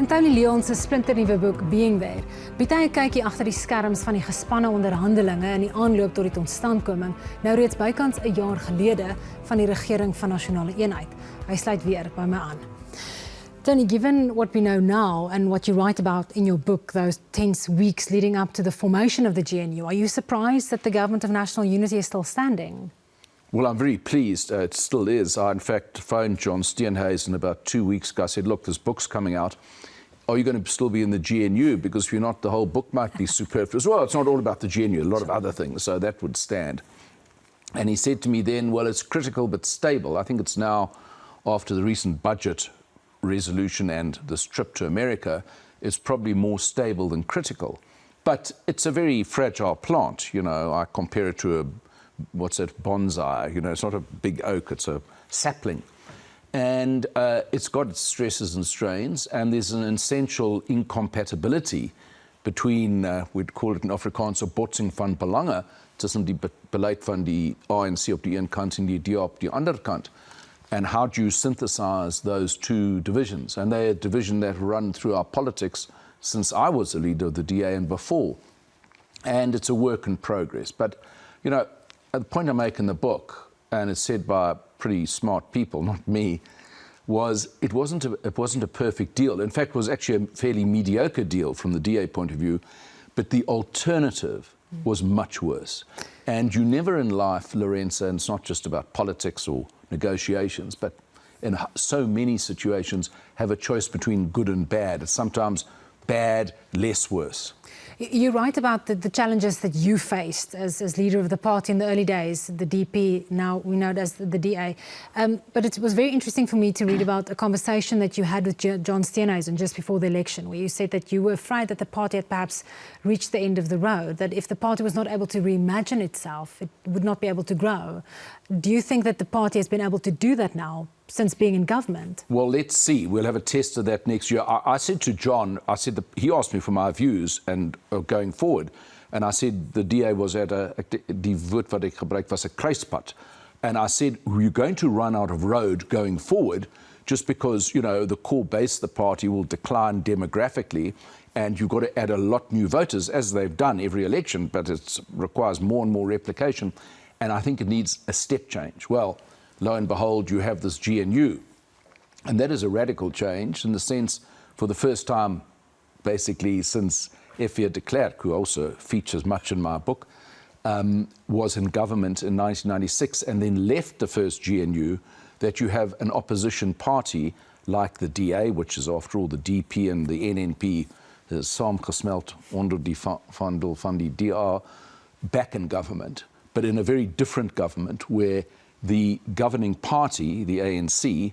In Tony Leon se splinternuwe boek Being There bied hy 'n kykie agter die skerms van die gespanne onderhandelinge in die aanloop tot die totstandkoming, nou reeds bykans 'n jaar gelede, van die regering van nasionale eenheid. Hy sluit weer by my aan. Tony, given what we know now and what you write about in your book, those tense weeks leading up to the formation of the GNU, are you surprised that the government of national unity is still standing? Well, I'm very pleased. It still is. I, in fact, phoned John Steenhuisen about 2 weeks ago. I said, look, this book's coming out. Are you going to still be in the GNU? Because if you're not, the whole book might be superfluous. Well, it's not all about the GNU, a lot of other things, so that would stand. And he said to me then, well, it's critical but stable. I think it's now, after the recent budget resolution and this trip to America, it's probably more stable than critical. But it's a very fragile plant. You know, I compare it to a what's that, bonsai, you know, it's not a big oak, it's a sapling. And it's got its stresses and strains, and there's an essential incompatibility between, we'd call it in Afrikaans, 'n botsing van belange, tussen die beleid van die ANC op die een kant en die DA op die ander kant. And how do you synthesize those two divisions? And they're a division that run through our politics since I was the leader of the DA and before. And it's a work in progress. But, you know, the point I make in the book, and it's said by pretty smart people, not me, was it wasn't a perfect deal. In fact, it was actually a fairly mediocre deal from the DA point of view, but the alternative was much worse. And you never in life, Lourensa, and it's not just about politics or negotiations, but in so many situations have a choice between good and bad. It's sometimes bad, less worse. You write about the challenges that you faced as leader of the party in the early days, the DP, now we know it as the DA. But it was very interesting for me to read about a conversation that you had with John Steenhuisen just before the election, where you said that you were afraid that the party had perhaps reached the end of the road, that if the party was not able to reimagine itself, it would not be able to grow. Do you think that the party has been able to do that now, since being in government? Well, let's see. We'll have a test of that next year. I said to John, he asked me for my views and going forward, and I said the DA was at die woord wat ek gebruik was 'n kruispunt. And I said, you're going to run out of road going forward just because, you know, the core base of the party will decline demographically, and you've got to add a lot new voters, as they've done every election, but it requires more and more replication, and I think it needs a step change. Well, lo and behold, you have this GNU. And that is a radical change in the sense, for the first time, basically, since F.V. de Klerk, who also features much in my book, was in government in 1996 and then left the first GNU, that you have an opposition party like the DA, which is, after all, the DP and the NNP, is saamgesmeld onder die vandel van die DA, back in government, but in a very different government where the governing party, the ANC,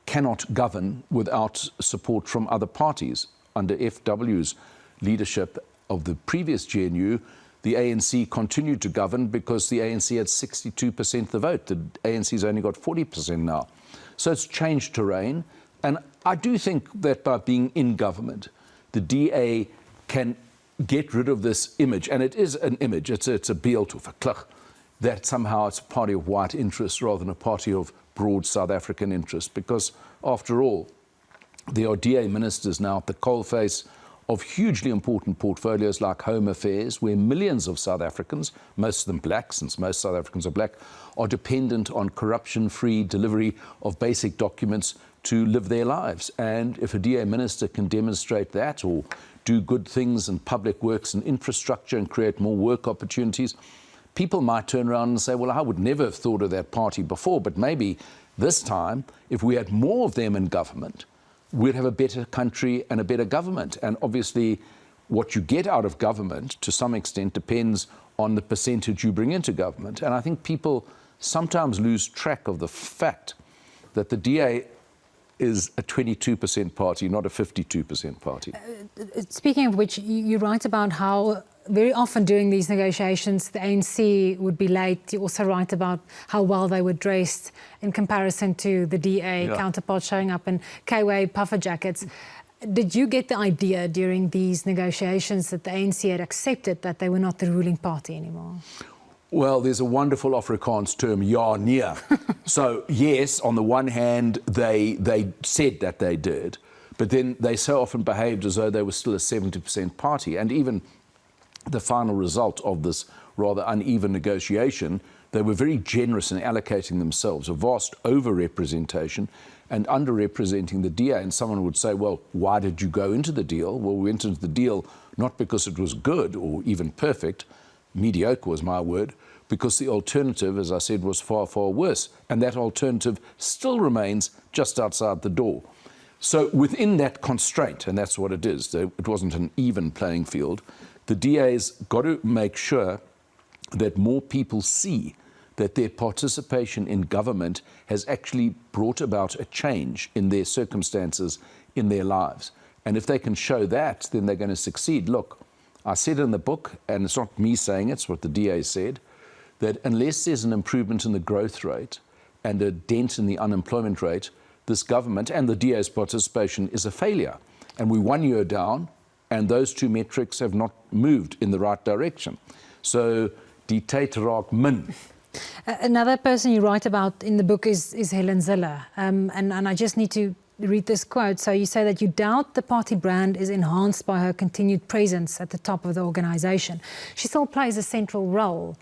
cannot govern without support from other parties. Under FW's leadership of the previous GNU, the ANC continued to govern because the ANC had 62% of the vote. The ANC's only got 40% now. So it's changed terrain. And I do think that by being in government, the DA can get rid of this image. And it is an image. It's a beeld of a klug, that somehow it's a party of white interest rather than a party of broad South African interest. Because, after all, there are DA ministers now at the coalface of hugely important portfolios like Home Affairs, where millions of South Africans, most of them black, since most South Africans are black, are dependent on corruption-free delivery of basic documents to live their lives. And if a DA minister can demonstrate that, or do good things in public works and infrastructure and create more work opportunities, people might turn around and say, well, I would never have thought of that party before, but maybe this time, if we had more of them in government, we'd have a better country and a better government. And obviously, what you get out of government, to some extent, depends on the percentage you bring into government. And I think people sometimes lose track of the fact that the DA is a 22% party, not a 52% party. Speaking of which, you write about how very often during these negotiations, the ANC would be late. You also write about how well they were dressed in comparison to the DA counterparts showing up in KY puffer jackets. Did you get the idea during these negotiations that the ANC had accepted that they were not the ruling party anymore? Well, there's a wonderful Afrikaans term, ja, nee. So, yes, on the one hand, they said that they did. But then they so often behaved as though they were still a 70% party. And even the final result of this rather uneven negotiation, they were very generous in allocating themselves, a vast over-representation and under-representing the DA. And someone would say, well, why did you go into the deal? Well, we went into the deal not because it was good or even perfect, mediocre was my word, because the alternative, as I said, was far, far worse. And that alternative still remains just outside the door. So within that constraint, and that's what it is, it wasn't an even playing field, the DA's got to make sure that more people see that their participation in government has actually brought about a change in their circumstances, in their lives. And if they can show that, then they're going to succeed. Look, I said in the book, and it's not me saying it, it's what the DA said, that unless there's an improvement in the growth rate and a dent in the unemployment rate, this government and the DA's participation is a failure. And we're 1 year down, and those two metrics have not moved in the right direction. So, die tyd raak min. Another person you write about in the book is Helen Zille. And I just need to read this quote. So you say that you doubt the party brand is enhanced by her continued presence at the top of the organisation. She still plays a central role.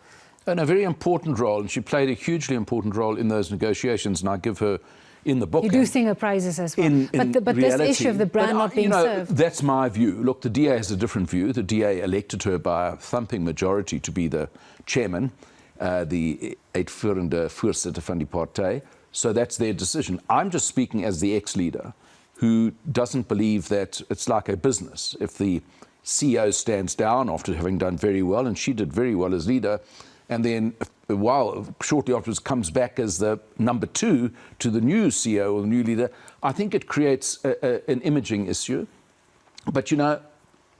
And a very important role, and she played a hugely important role in those negotiations, and I give her in the book. You do sing her praises as well. But reality, this issue of the brand not being served. That's my view. Look, the DA has a different view. The DA elected her by a thumping majority to be the chairman, the uitvoerende voorsitter van die partij. So that's their decision. I'm just speaking as the ex-leader who doesn't believe that it's like a business. If the CEO stands down after having done very well, and she did very well as leader, and then a while, shortly afterwards, comes back as the number 2 to the new CEO or the new leader, I think it creates an imaging issue. But, you know,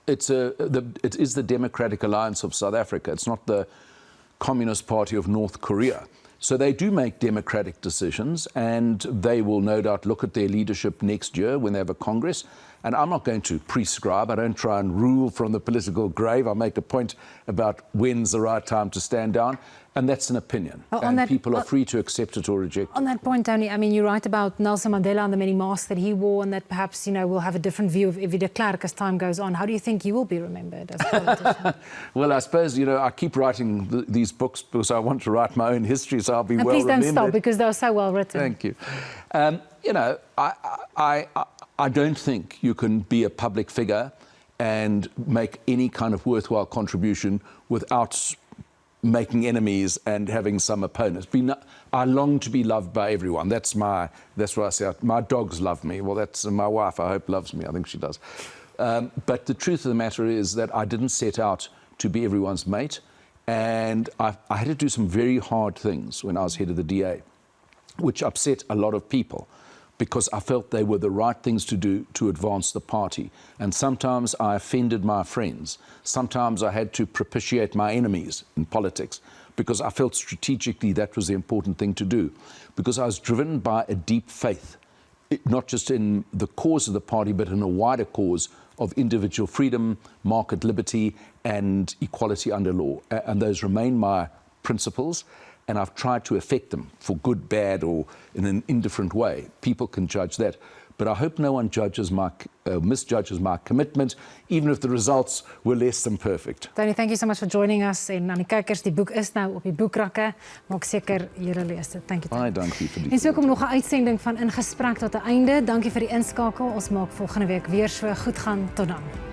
it is the Democratic Alliance of South Africa. It's not the Communist Party of North Korea. So they do make democratic decisions, and they will no doubt look at their leadership next year when they have a Congress. And I'm not going to prescribe. I don't try and rule from the political grave. I make a point about when's the right time to stand down. And that's an opinion. And people are free to accept it or reject it. On that point, Tony, I mean, you write about Nelson Mandela and the many masks that he wore, and that perhaps, you know, we'll have a different view of F.W. de Klerk as time goes on. How do you think you will be remembered as a politician? Well, I suppose, you know, I keep writing these books because I want to write my own history, so I'll be well remembered. Please don't stop, because they're so well written. Thank you. You know, I don't think you can be a public figure and make any kind of worthwhile contribution without making enemies and having some opponents. I long to be loved by everyone. That's what I say. My dogs love me. Well, that's my wife, I hope, loves me. I think she does. But the truth of the matter is that I didn't set out to be everyone's mate. And I had to do some very hard things when I was head of the DA, which upset a lot of people, because I felt they were the right things to do to advance the party. And sometimes I offended my friends. Sometimes I had to propitiate my enemies in politics, because I felt strategically that was the important thing to do. Because I was driven by a deep faith, not just in the cause of the party, but in a wider cause of individual freedom, market liberty, and equality under law. And those remain my principles. And I've tried to affect them for good, bad, or in an indifferent way. People can judge that. But I hope no one misjudges my commitment, even if the results were less than perfect. Tony, thank you so much for joining us. En aan die kykers, die boek is nou op die boekrakke. Maak seker julle lees dit. Thank you, Tony. Baie dankie vir die. En so kom nog 'n uitsending van In Gesprek tot 'n einde. Dankie vir die inskakel. Ons maak volgende week weer so. Goed gaan. Tot dan.